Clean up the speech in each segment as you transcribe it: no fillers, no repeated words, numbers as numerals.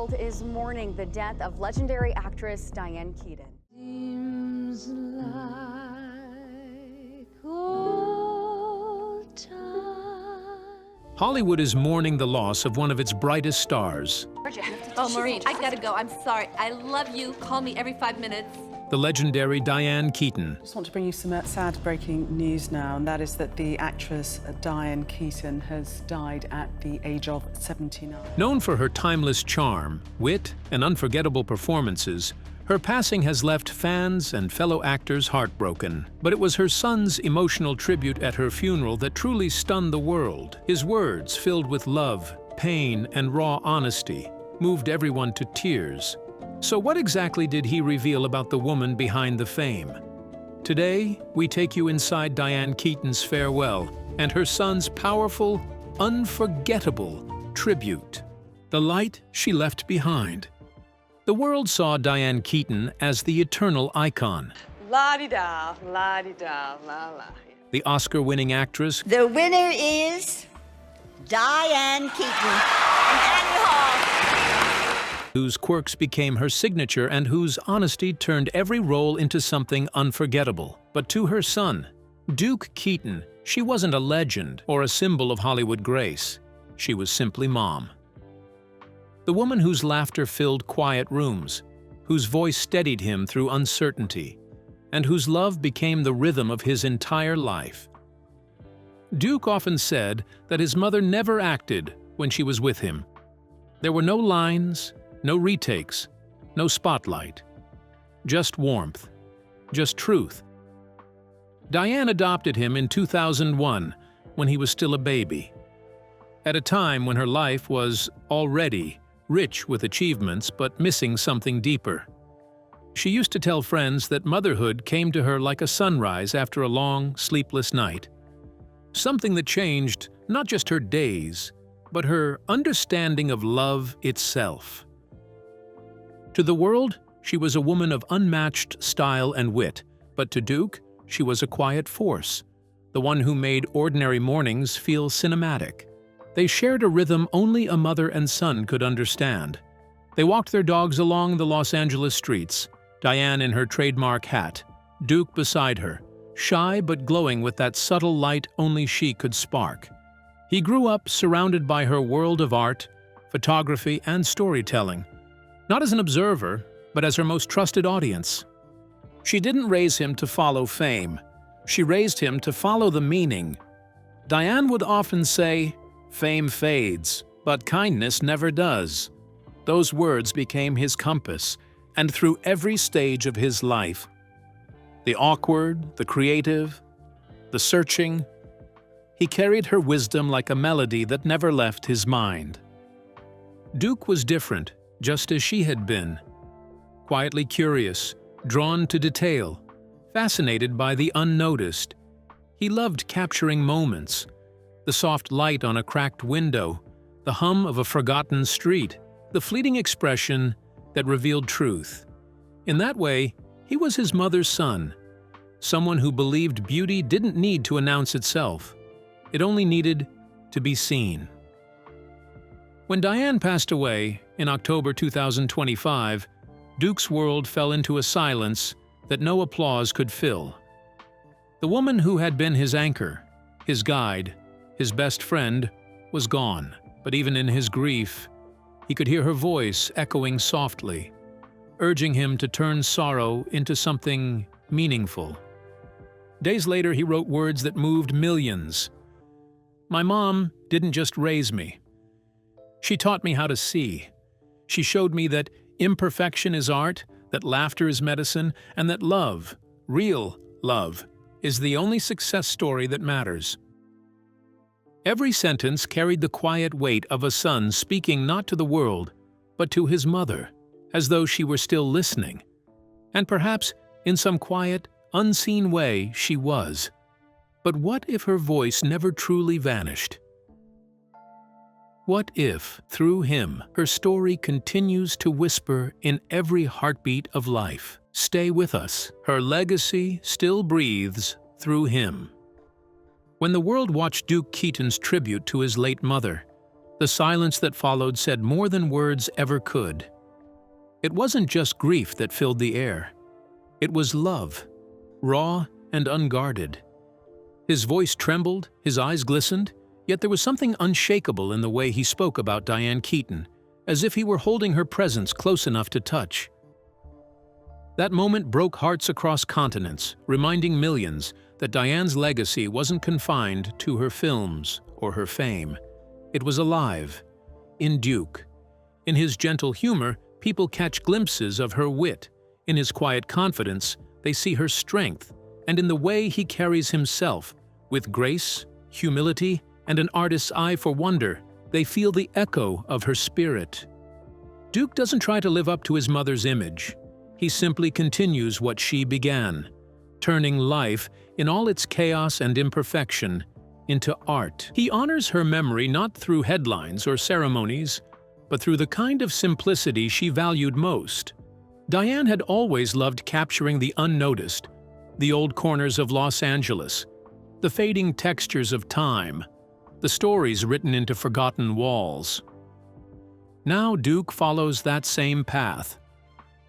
world is mourning the death of legendary actress Diane Keaton. Seems like old time. Hollywood is mourning the loss of one of its brightest stars. Oh, Maureen, I gotta go. I'm sorry. I love you. Call me every 5 minutes. The legendary Diane Keaton. I just want to bring you some sad breaking news now, and that is that the actress Diane Keaton has died at the age of 79. Known for her timeless charm, wit, and unforgettable performances, her passing has left fans and fellow actors heartbroken. But it was her son's emotional tribute at her funeral that truly stunned the world. His words, filled with love, pain, and raw honesty, moved everyone to tears. So what exactly did he reveal about the woman behind the fame? Today, we take you inside Diane Keaton's farewell and her son's powerful, unforgettable tribute. The light she left behind. The world saw Diane Keaton as the eternal icon. La-di-da, la-di-da, la-la. The Oscar-winning actress. The winner is Diane Keaton and Annie Hall. Whose quirks became her signature and whose honesty turned every role into something unforgettable. But to her son, Duke Keaton, she wasn't a legend or a symbol of Hollywood grace. She was simply Mom. The woman whose laughter filled quiet rooms, whose voice steadied him through uncertainty, and whose love became the rhythm of his entire life. Duke often said that his mother never acted when she was with him. There were no lines, no retakes, no spotlight. Just warmth, just truth. Diane adopted him in 2001 when he was still a baby. At a time when her life was already rich with achievements but missing something deeper. She used to tell friends that motherhood came to her like a sunrise after a long, sleepless night. Something that changed not just her days, but her understanding of love itself. To the world, she was a woman of unmatched style and wit, but to Duke, she was a quiet force, the one who made ordinary mornings feel cinematic. They shared a rhythm only a mother and son could understand. They walked their dogs along the Los Angeles streets, Diane in her trademark hat, Duke beside her, shy but glowing with that subtle light only she could spark. He grew up surrounded by her world of art, photography, and storytelling, not as an observer, but as her most trusted audience. She didn't raise him to follow fame. She raised him to follow the meaning. Diane would often say, "Fame fades, but kindness never does." Those words became his compass, and through every stage of his life, the awkward, the creative, the searching, he carried her wisdom like a melody that never left his mind. Duke was different, just as she had been. Quietly curious, drawn to detail, fascinated by the unnoticed. He loved capturing moments, the soft light on a cracked window, the hum of a forgotten street, the fleeting expression that revealed truth. In that way, he was his mother's son, someone who believed beauty didn't need to announce itself. It only needed to be seen. When Diane passed away in October 2025, Duke's world fell into a silence that no applause could fill. The woman who had been his anchor, his guide, his best friend, was gone, but even in his grief, he could hear her voice echoing softly, urging him to turn sorrow into something meaningful. Days later, he wrote words that moved millions. "My mom didn't just raise me. She taught me how to see. She showed me that imperfection is art, that laughter is medicine, and that love, real love, is the only success story that matters." Every sentence carried the quiet weight of a son speaking not to the world, but to his mother, as though she were still listening. And perhaps, in some quiet, unseen way, she was. But what if her voice never truly vanished? What if, through him, her story continues to whisper in every heartbeat of life? Stay with us. Her legacy still breathes through him. When the world watched Duke Keaton's tribute to his late mother, The silence that followed said more than words ever could. It wasn't just grief that filled the air. It was love, raw and unguarded. His voice trembled, his eyes glistened, yet there was something unshakable in the way he spoke about Diane Keaton, as if he were holding her presence close enough to touch. That moment broke hearts across continents, reminding millions that Diane's legacy wasn't confined to her films or her fame. It was alive, in Duke. In his gentle humor, people catch glimpses of her wit. In his quiet confidence, they see her strength, and in the way he carries himself, with grace, humility, and an artist's eye for wonder, they feel the echo of her spirit. Duke doesn't try to live up to his mother's image. He simply continues what she began, turning life, in all its chaos and imperfection, into art. He honors her memory not through headlines or ceremonies, but through the kind of simplicity she valued most. Diane had always loved capturing the unnoticed, the old corners of Los Angeles, the fading textures of time, the stories written into forgotten walls. Now Duke follows that same path.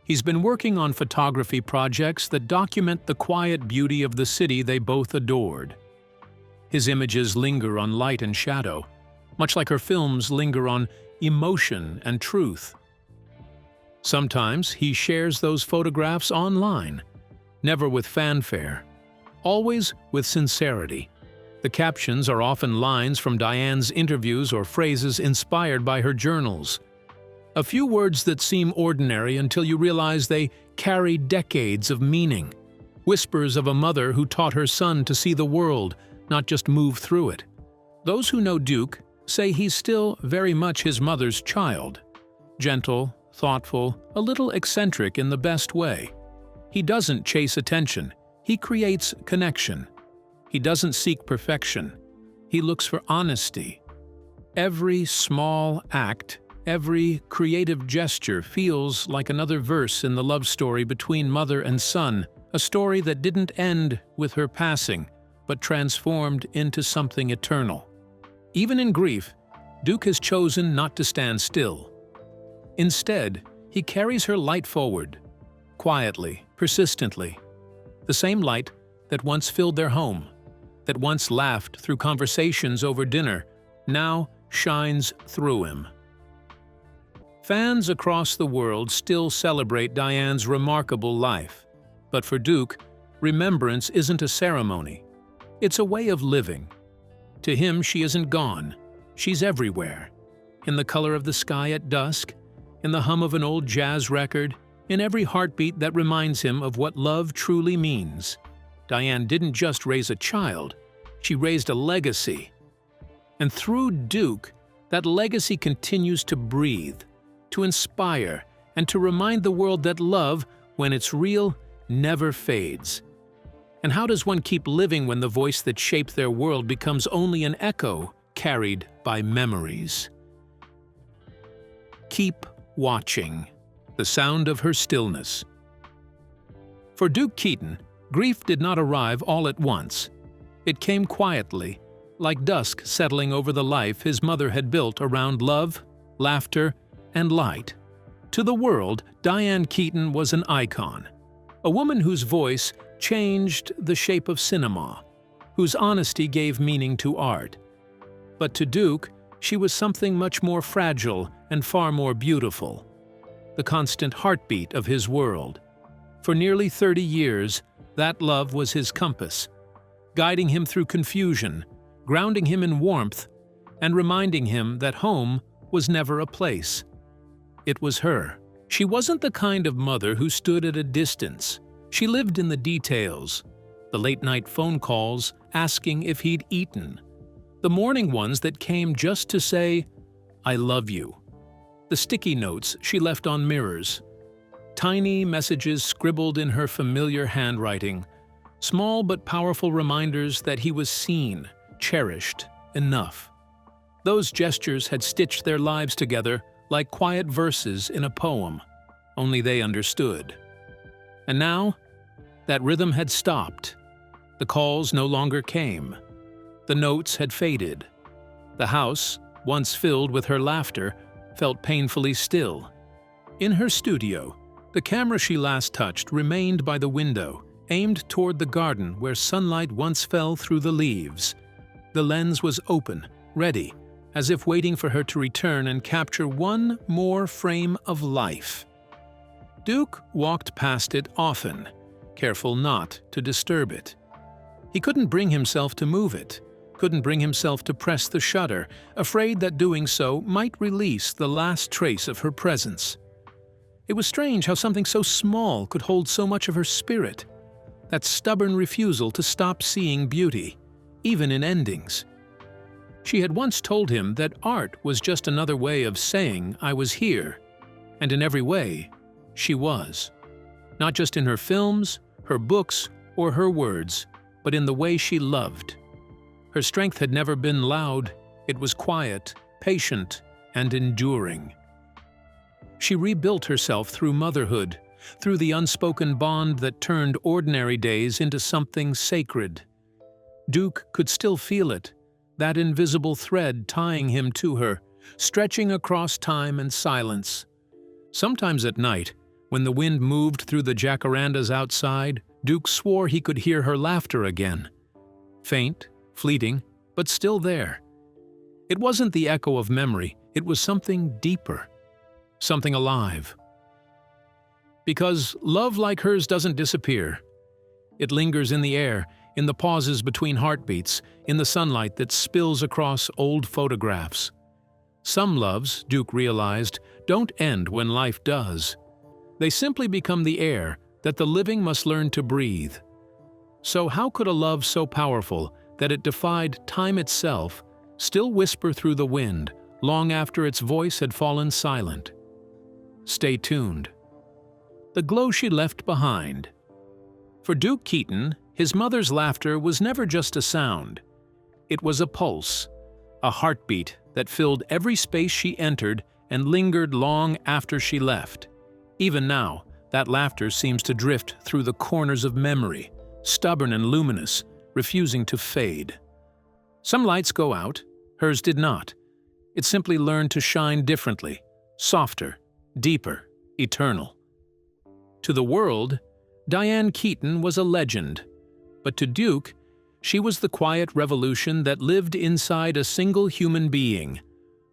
He's been working on photography projects that document the quiet beauty of the city they both adored. His images linger on light and shadow, much like her films linger on emotion and truth. Sometimes he shares those photographs online, never with fanfare, always with sincerity. The captions are often lines from Diane's interviews or phrases inspired by her journals. A few words that seem ordinary until you realize they carry decades of meaning. Whispers of a mother who taught her son to see the world, not just move through it. Those who know Duke say he's still very much his mother's child. Gentle, thoughtful, a little eccentric in the best way. He doesn't chase attention. He creates connection. He doesn't seek perfection. He looks for honesty. Every small act, every creative gesture feels like another verse in the love story between mother and son, a story that didn't end with her passing, but transformed into something eternal. Even in grief, Duke has chosen not to stand still. Instead, he carries her light forward, quietly, persistently. The same light that once filled their home, that once laughed through conversations over dinner, now shines through him. Fans across the world still celebrate Diane's remarkable life. But for Duke, remembrance isn't a ceremony. It's a way of living. To him, she isn't gone. She's everywhere. In the color of the sky at dusk, in the hum of an old jazz record, in every heartbeat that reminds him of what love truly means. Diane didn't just raise a child, she raised a legacy. And through Duke, that legacy continues to breathe, to inspire, and to remind the world that love, when it's real, never fades. And how does one keep living when the voice that shaped their world becomes only an echo carried by memories? Keep watching. The sound of her stillness. For Duke Keaton, grief did not arrive all at once. It came quietly, like dusk settling over the life his mother had built around love, laughter, and light. To the world, Diane Keaton was an icon, a woman whose voice changed the shape of cinema, whose honesty gave meaning to art. But to Duke, she was something much more fragile and far more beautiful, the constant heartbeat of his world. For nearly 30 years, that love was his compass, guiding him through confusion, grounding him in warmth, and reminding him that home was never a place. It was her. She wasn't the kind of mother who stood at a distance. She lived in the details, the late-night phone calls asking if he'd eaten, the morning ones that came just to say, "I love you," the sticky notes she left on mirrors, tiny messages scribbled in her familiar handwriting, small but powerful reminders that he was seen, cherished, enough. Those gestures had stitched their lives together like quiet verses in a poem, only they understood. And now, that rhythm had stopped. The calls no longer came. The notes had faded. The house, once filled with her laughter, felt painfully still. In her studio, the camera she last touched remained by the window, aimed toward the garden where sunlight once fell through the leaves. The lens was open, ready, as if waiting for her to return and capture one more frame of life. Duke walked past it often, careful not to disturb it. He couldn't bring himself to move it, couldn't bring himself to press the shutter, afraid that doing so might release the last trace of her presence. It was strange how something so small could hold so much of her spirit. That stubborn refusal to stop seeing beauty, even in endings. She had once told him that art was just another way of saying I was here, and in every way, she was. Not just in her films, her books, or her words, but in the way she loved. Her strength had never been loud, it was quiet, patient, and enduring. She rebuilt herself through motherhood, through the unspoken bond that turned ordinary days into something sacred. Duke could still feel it, that invisible thread tying him to her, stretching across time and silence. Sometimes at night, when the wind moved through the jacarandas outside, Duke swore he could hear her laughter again. Faint, fleeting, but still there. It wasn't the echo of memory, it was something deeper, something alive. Because love like hers doesn't disappear. It lingers in the air, in the pauses between heartbeats, in the sunlight that spills across old photographs. Some loves, Duke realized, don't end when life does. They simply become the air that the living must learn to breathe. So how could a love so powerful that it defied time itself still whisper through the wind long after its voice had fallen silent? Stay tuned. The glow she left behind. For Duke Keaton, his mother's laughter was never just a sound. It was a pulse, a heartbeat that filled every space she entered and lingered long after she left. Even now, that laughter seems to drift through the corners of memory, stubborn and luminous, refusing to fade. Some lights go out, hers did not. It simply learned to shine differently, softer, deeper, eternal. To the world, Diane Keaton was a legend, but to Duke, she was the quiet revolution that lived inside a single human being,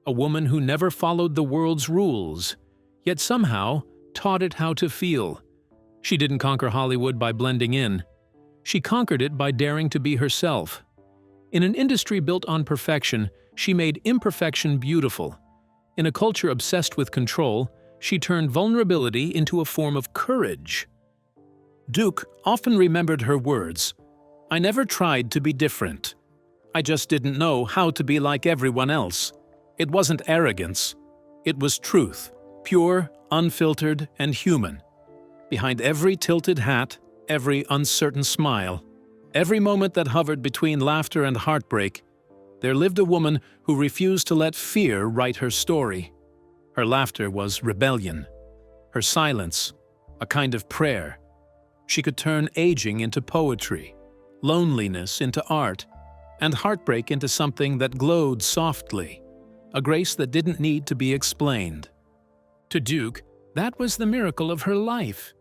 a woman who never followed the world's rules, yet somehow taught it how to feel. She didn't conquer Hollywood by blending in. She conquered it by daring to be herself. In an industry built on perfection, she made imperfection beautiful. In a culture obsessed with control, she turned vulnerability into a form of courage. Duke often remembered her words, "I never tried to be different. I just didn't know how to be like everyone else. It wasn't arrogance. It was truth, pure, unfiltered, and human. Behind every tilted hat, every uncertain smile, every moment that hovered between laughter and heartbreak, there lived a woman who refused to let fear write her story. Her laughter was rebellion. Her silence, a kind of prayer. She could turn aging into poetry, loneliness into art, and heartbreak into something that glowed softly, a grace that didn't need to be explained. To Duke, that was the miracle of her life.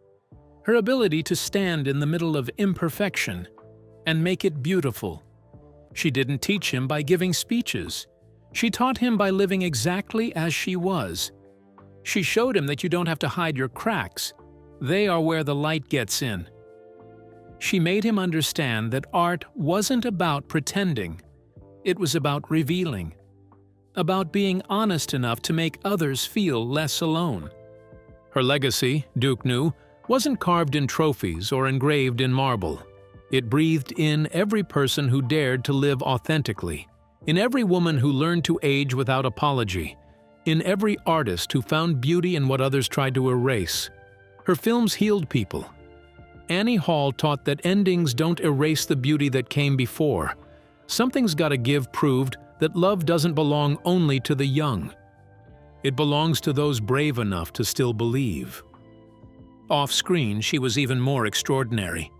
Her ability to stand in the middle of imperfection and make it beautiful. She didn't teach him by giving speeches. She taught him by living exactly as she was. She showed him that you don't have to hide your cracks. They are where the light gets in. She made him understand that art wasn't about pretending. It was about revealing. About being honest enough to make others feel less alone. Her legacy, Duke knew, wasn't carved in trophies or engraved in marble. It breathed in every person who dared to live authentically, in every woman who learned to age without apology, in every artist who found beauty in what others tried to erase. Her films healed people. Annie Hall taught that endings don't erase the beauty that came before. Something's Gotta Give proved that love doesn't belong only to the young. It belongs to those brave enough to still believe. Off-screen, she was even more extraordinary.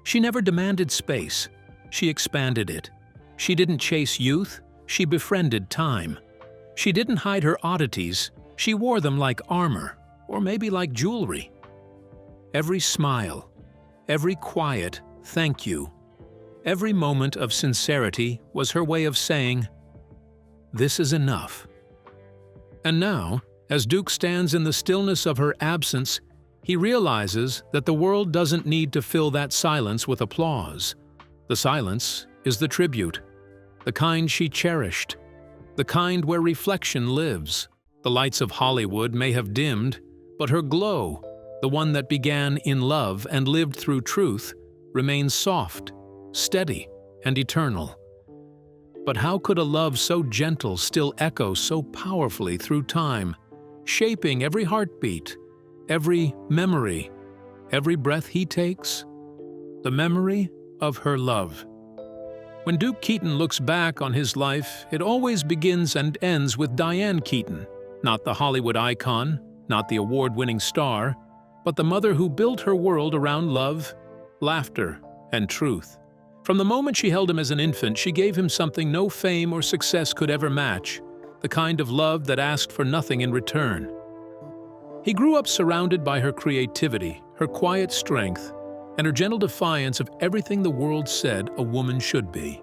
She never demanded space. She expanded it. She didn't chase youth. She befriended time. She didn't hide her oddities, she wore them like armor, or maybe like jewelry. Every smile, every quiet thank you, every moment of sincerity was her way of saying, "This is enough." And now, as Duke stands in the stillness of her absence, he realizes that the world doesn't need to fill that silence with applause. The silence is the tribute, the kind she cherished, the kind where reflection lives. The lights of Hollywood may have dimmed, but her glow, the one that began in love and lived through truth, remains soft, steady, and eternal. But how could a love so gentle still echo so powerfully through time, shaping every heartbeat, every memory, every breath he takes? The memory of her love. When Duke Keaton looks back on his life, it always begins and ends with Diane Keaton, not the Hollywood icon, not the award-winning star, but the mother who built her world around love, laughter, and truth. From the moment she held him as an infant, she gave him something no fame or success could ever match, the kind of love that asked for nothing in return. He grew up surrounded by her creativity, her quiet strength, and her gentle defiance of everything the world said a woman should be.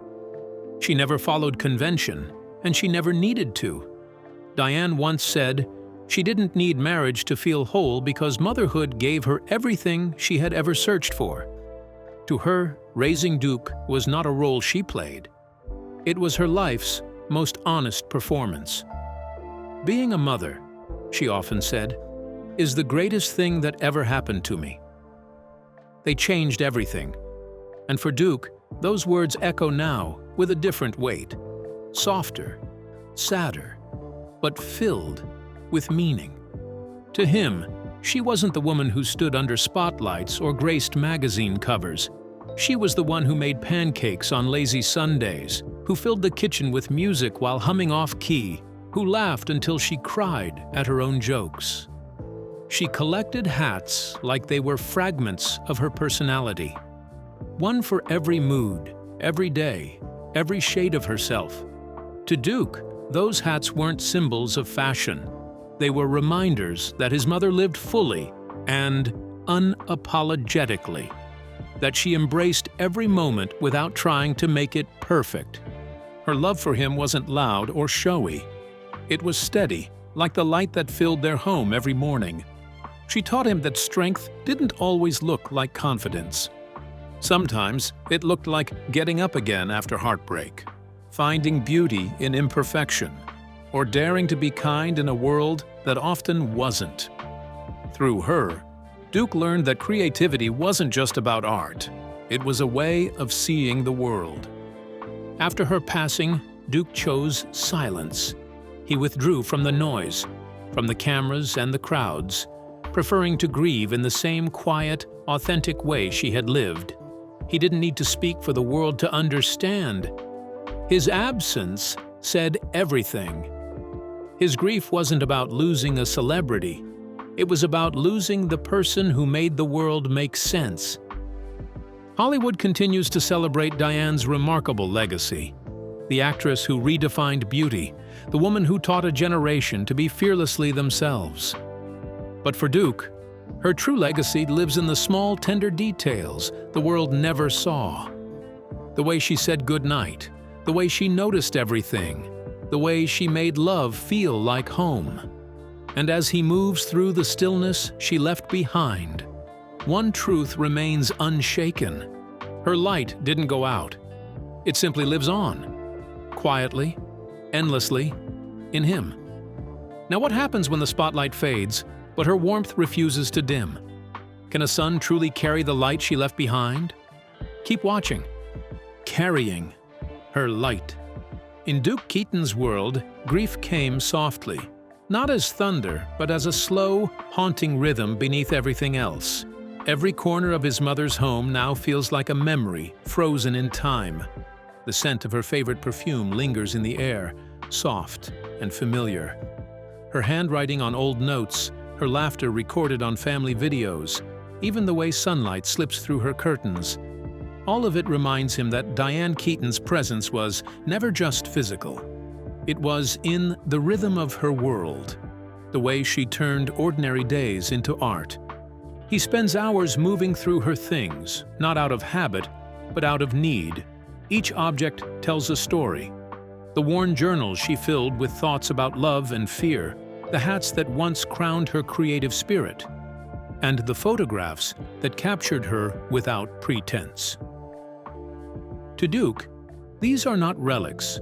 She never followed convention, and she never needed to. Diane once said, she didn't need marriage to feel whole because motherhood gave her everything she had ever searched for. To her, raising Duke was not a role she played. It was her life's most honest performance. Being a mother, she often said, is the greatest thing that ever happened to me. They changed everything. And for Duke, those words echo now with a different weight. Softer, sadder, but filled with meaning. To him, she wasn't the woman who stood under spotlights or graced magazine covers. She was the one who made pancakes on lazy Sundays, who filled the kitchen with music while humming off-key, who laughed until she cried at her own jokes. She collected hats like they were fragments of her personality. One for every mood, every day, every shade of herself. To Duke, those hats weren't symbols of fashion. They were reminders that his mother lived fully and unapologetically, that she embraced every moment without trying to make it perfect. Her love for him wasn't loud or showy. It was steady, like the light that filled their home every morning. She taught him that strength didn't always look like confidence. Sometimes it looked like getting up again after heartbreak, finding beauty in imperfection, or daring to be kind in a world that often wasn't. Through her, Duke learned that creativity wasn't just about art. It was a way of seeing the world. After her passing, Duke chose silence. He withdrew from the noise, from the cameras and the crowds, preferring to grieve in the same quiet, authentic way she had lived. He didn't need to speak for the world to understand. His absence said everything. His grief wasn't about losing a celebrity. It was about losing the person who made the world make sense. Hollywood continues to celebrate Diane's remarkable legacy. The actress who redefined beauty, the woman who taught a generation to be fearlessly themselves. But for Duke, her true legacy lives in the small, tender details the world never saw. The way she said goodnight, the way she noticed everything, the way she made love feel like home. And as he moves through the stillness she left behind, one truth remains unshaken. Her light didn't go out. It simply lives on, quietly, endlessly, in him. Now what happens when the spotlight fades, but her warmth refuses to dim? Can a sun truly carry the light she left behind? Keep watching, carrying her light. In Duke Keaton's world, grief came softly, not as thunder, but as a slow, haunting rhythm beneath everything else. Every corner of his mother's home now feels like a memory frozen in time. The scent of her favorite perfume lingers in the air, soft and familiar. Her handwriting on old notes, her laughter recorded on family videos, even the way sunlight slips through her curtains. All of it reminds him that Diane Keaton's presence was never just physical. It was in the rhythm of her world, the way she turned ordinary days into art. He spends hours moving through her things, not out of habit, but out of need. Each object tells a story. The worn journals she filled with thoughts about love and fear, the hats that once crowned her creative spirit, and the photographs that captured her without pretense. To Duke, these are not relics.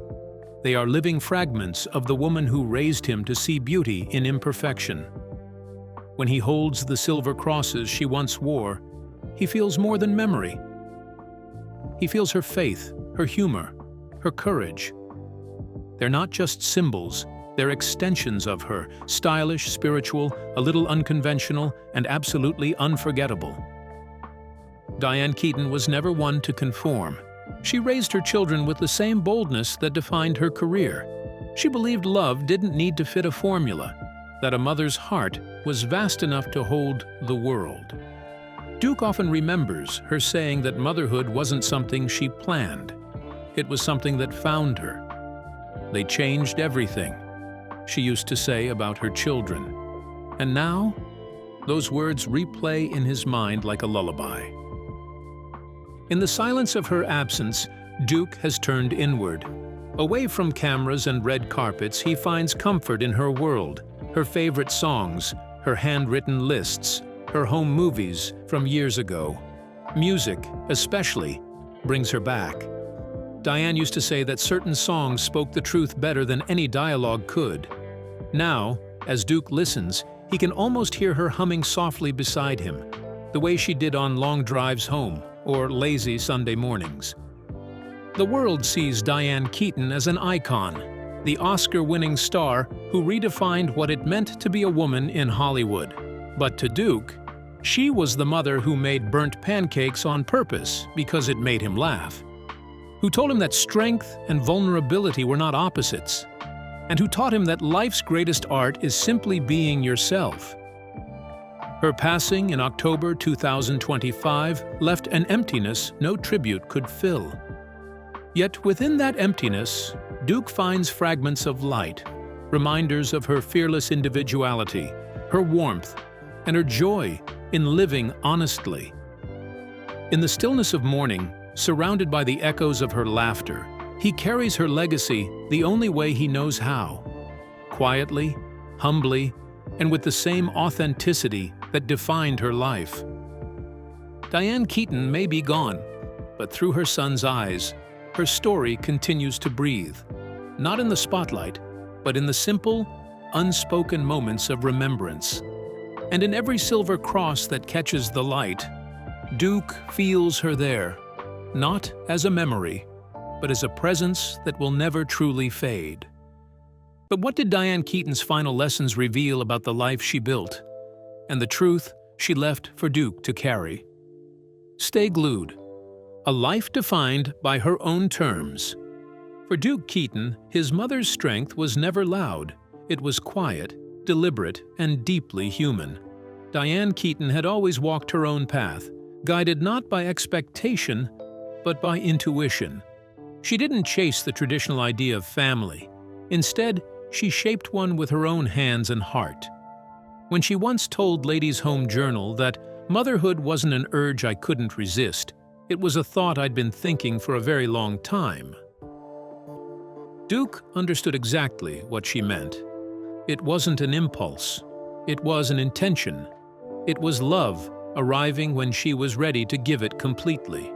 They are living fragments of the woman who raised him to see beauty in imperfection. When he holds the silver crosses she once wore, he feels more than memory. He feels her faith, her humor, her courage. They're not just symbols, they're extensions of her, stylish, spiritual, a little unconventional, and absolutely unforgettable. Diane Keaton was never one to conform. She raised her children with the same boldness that defined her career. She believed love didn't need to fit a formula, that a mother's heart was vast enough to hold the world. Duke often remembers her saying that motherhood wasn't something she planned. It was something that found her. They changed everything, she used to say about her children. And now, those words replay in his mind like a lullaby. In the silence of her absence, Duke has turned inward. Away from cameras and red carpets, he finds comfort in her world, her favorite songs, her handwritten lists, her home movies from years ago. Music, especially, brings her back. Diane used to say that certain songs spoke the truth better than any dialogue could. Now, as Duke listens, he can almost hear her humming softly beside him, the way she did on long drives home or lazy Sunday mornings. The world sees Diane Keaton as an icon, the Oscar-winning star who redefined what it meant to be a woman in Hollywood. But to Duke, she was the mother who made burnt pancakes on purpose because it made him laugh, who told him that strength and vulnerability were not opposites, and who taught him that life's greatest art is simply being yourself. Her passing in October 2025 left an emptiness no tribute could fill. Yet within that emptiness, Duke finds fragments of light, reminders of her fearless individuality, her warmth, and her joy in living honestly. In the stillness of mourning, surrounded by the echoes of her laughter, he carries her legacy the only way he knows how, quietly, humbly, and with the same authenticity that defined her life. Diane Keaton may be gone, but through her son's eyes, her story continues to breathe, not in the spotlight, but in the simple, unspoken moments of remembrance. And in every silver cross that catches the light, Duke feels her there, not as a memory, but as a presence that will never truly fade. But what did Diane Keaton's final lessons reveal about the life she built, and the truth she left for Duke to carry? Stay glued. A life defined by her own terms. For Duke Keaton, his mother's strength was never loud. It was quiet, deliberate, and deeply human. Diane Keaton had always walked her own path, guided not by expectation, but by intuition. She didn't chase the traditional idea of family. Instead, she shaped one with her own hands and heart. When she once told Ladies' Home Journal that motherhood wasn't an urge I couldn't resist, it was a thought I'd been thinking for a very long time. Duke understood exactly what she meant. It wasn't an impulse. It was an intention. It was love arriving when she was ready to give it completely.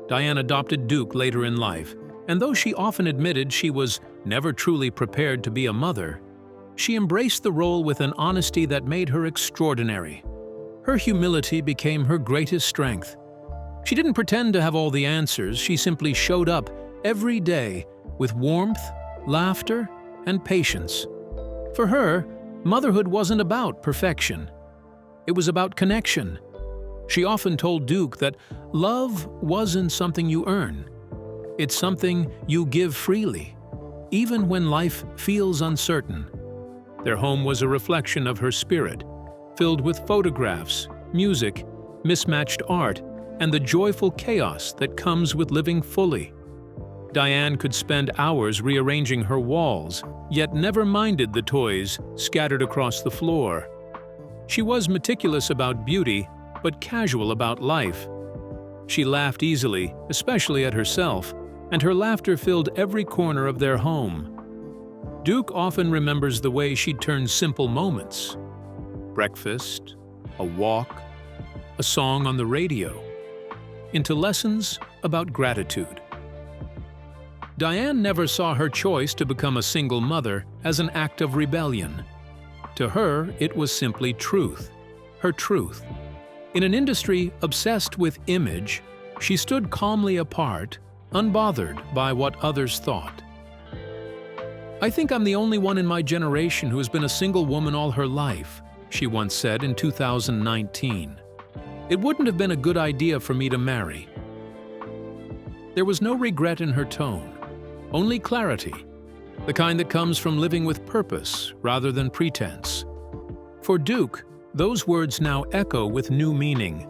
Diane adopted Duke later in life, and though she often admitted she was never truly prepared to be a mother, she embraced the role with an honesty that made her extraordinary. Her humility became her greatest strength. She didn't pretend to have all the answers, she simply showed up every day with warmth, laughter, and patience. For her, motherhood wasn't about perfection. It was about connection. She often told Duke that love wasn't something you earn. It's something you give freely, even when life feels uncertain. Their home was a reflection of her spirit, filled with photographs, music, mismatched art, and the joyful chaos that comes with living fully. Diane could spend hours rearranging her walls, yet never minded the toys scattered across the floor. She was meticulous about beauty, but casual about life. She laughed easily, especially at herself, and her laughter filled every corner of their home. Duke often remembers the way she'd turn simple moments — breakfast, a walk, a song on the radio — into lessons about gratitude. Diane never saw her choice to become a single mother as an act of rebellion. To her, it was simply truth, her truth. In an industry obsessed with image, she stood calmly apart, unbothered by what others thought. "I think I'm the only one in my generation who has been a single woman all her life," she once said in 2019. "It wouldn't have been a good idea for me to marry." There was no regret in her tone, only clarity, the kind that comes from living with purpose rather than pretense. For Duke, those words now echo with new meaning.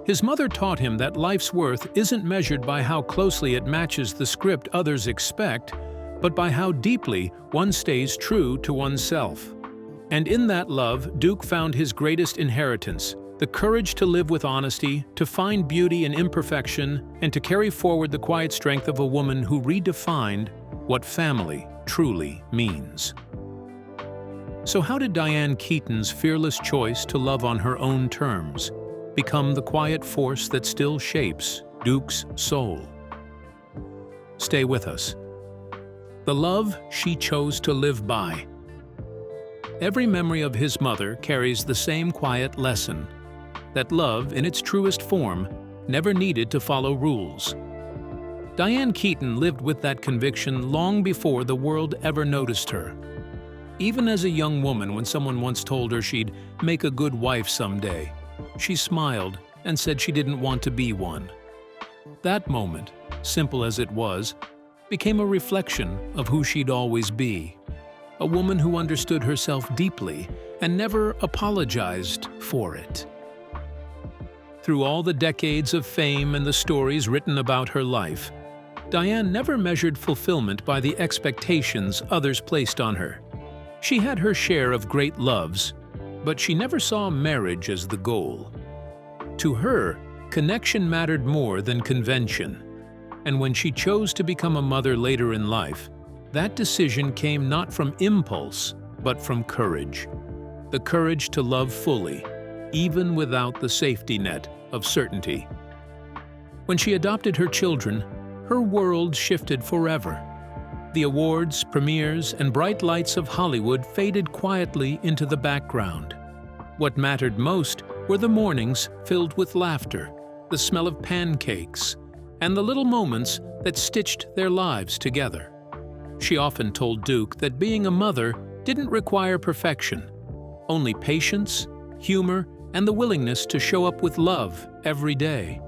His mother taught him that life's worth isn't measured by how closely it matches the script others expect, but by how deeply one stays true to oneself. And in that love, Duke found his greatest inheritance: the courage to live with honesty, to find beauty in imperfection, and to carry forward the quiet strength of a woman who redefined what family truly means. So how did Diane Keaton's fearless choice to love on her own terms become the quiet force that still shapes Duke's soul? Stay with us. The love she chose to live by. Every memory of his mother carries the same quiet lesson: that love, in its truest form, never needed to follow rules. Diane Keaton lived with that conviction long before the world ever noticed her. Even as a young woman, when someone once told her she'd make a good wife someday, she smiled and said she didn't want to be one. That moment, simple as it was, became a reflection of who she'd always be: a woman who understood herself deeply and never apologized for it. Through all the decades of fame and the stories written about her life, Diane never measured fulfillment by the expectations others placed on her. She had her share of great loves, but she never saw marriage as the goal. To her, connection mattered more than convention. And when she chose to become a mother later in life, that decision came not from impulse, but from courage. The courage to love fully, even without the safety net of certainty. When she adopted her children, her world shifted forever. The awards, premieres, and bright lights of Hollywood faded quietly into the background. What mattered most were the mornings filled with laughter, the smell of pancakes, and the little moments that stitched their lives together. She often told Duke that being a mother didn't require perfection, only patience, humor, and the willingness to show up with love every day.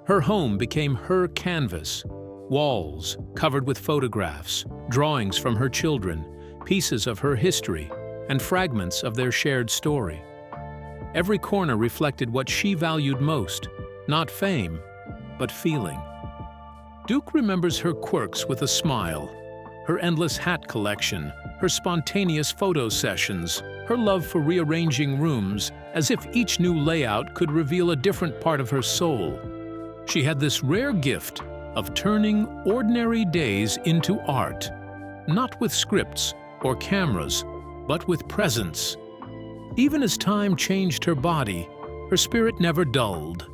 Her home became her canvas, walls covered with photographs, drawings from her children, pieces of her history, and fragments of their shared story. Every corner reflected what she valued most: not fame, but feeling. Duke remembers her quirks with a smile: her endless hat collection, her spontaneous photo sessions, her love for rearranging rooms as if each new layout could reveal a different part of her soul. She had this rare gift of turning ordinary days into art, not with scripts or cameras, but with presence. Even as time changed her body, her spirit never dulled.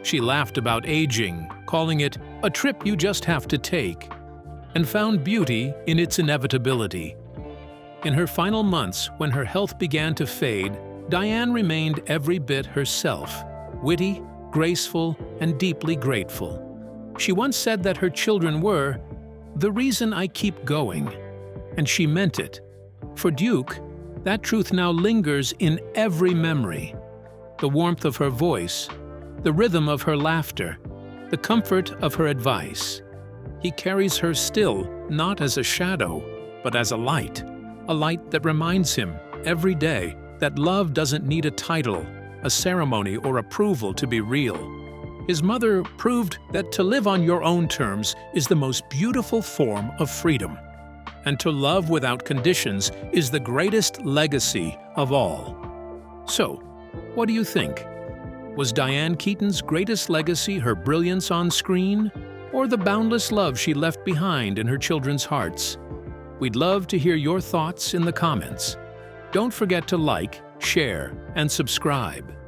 She laughed about aging, calling it a trip you just have to take, and found beauty in its inevitability. In her final months, when her health began to fade, Diane remained every bit herself, witty, graceful, and deeply grateful. She once said that her children were the reason I keep going, and she meant it. For Duke, that truth now lingers in every memory: the warmth of her voice, the rhythm of her laughter, the comfort of her advice. He carries her still, not as a shadow, but as a light that reminds him every day that love doesn't need a title, a ceremony, or approval to be real. His mother proved that to live on your own terms is the most beautiful form of freedom, and to love without conditions is the greatest legacy of all. So, what do you think? Was Diane Keaton's greatest legacy her brilliance on screen, or the boundless love she left behind in her children's hearts? We'd love to hear your thoughts in the comments. Don't forget to like, share, and subscribe.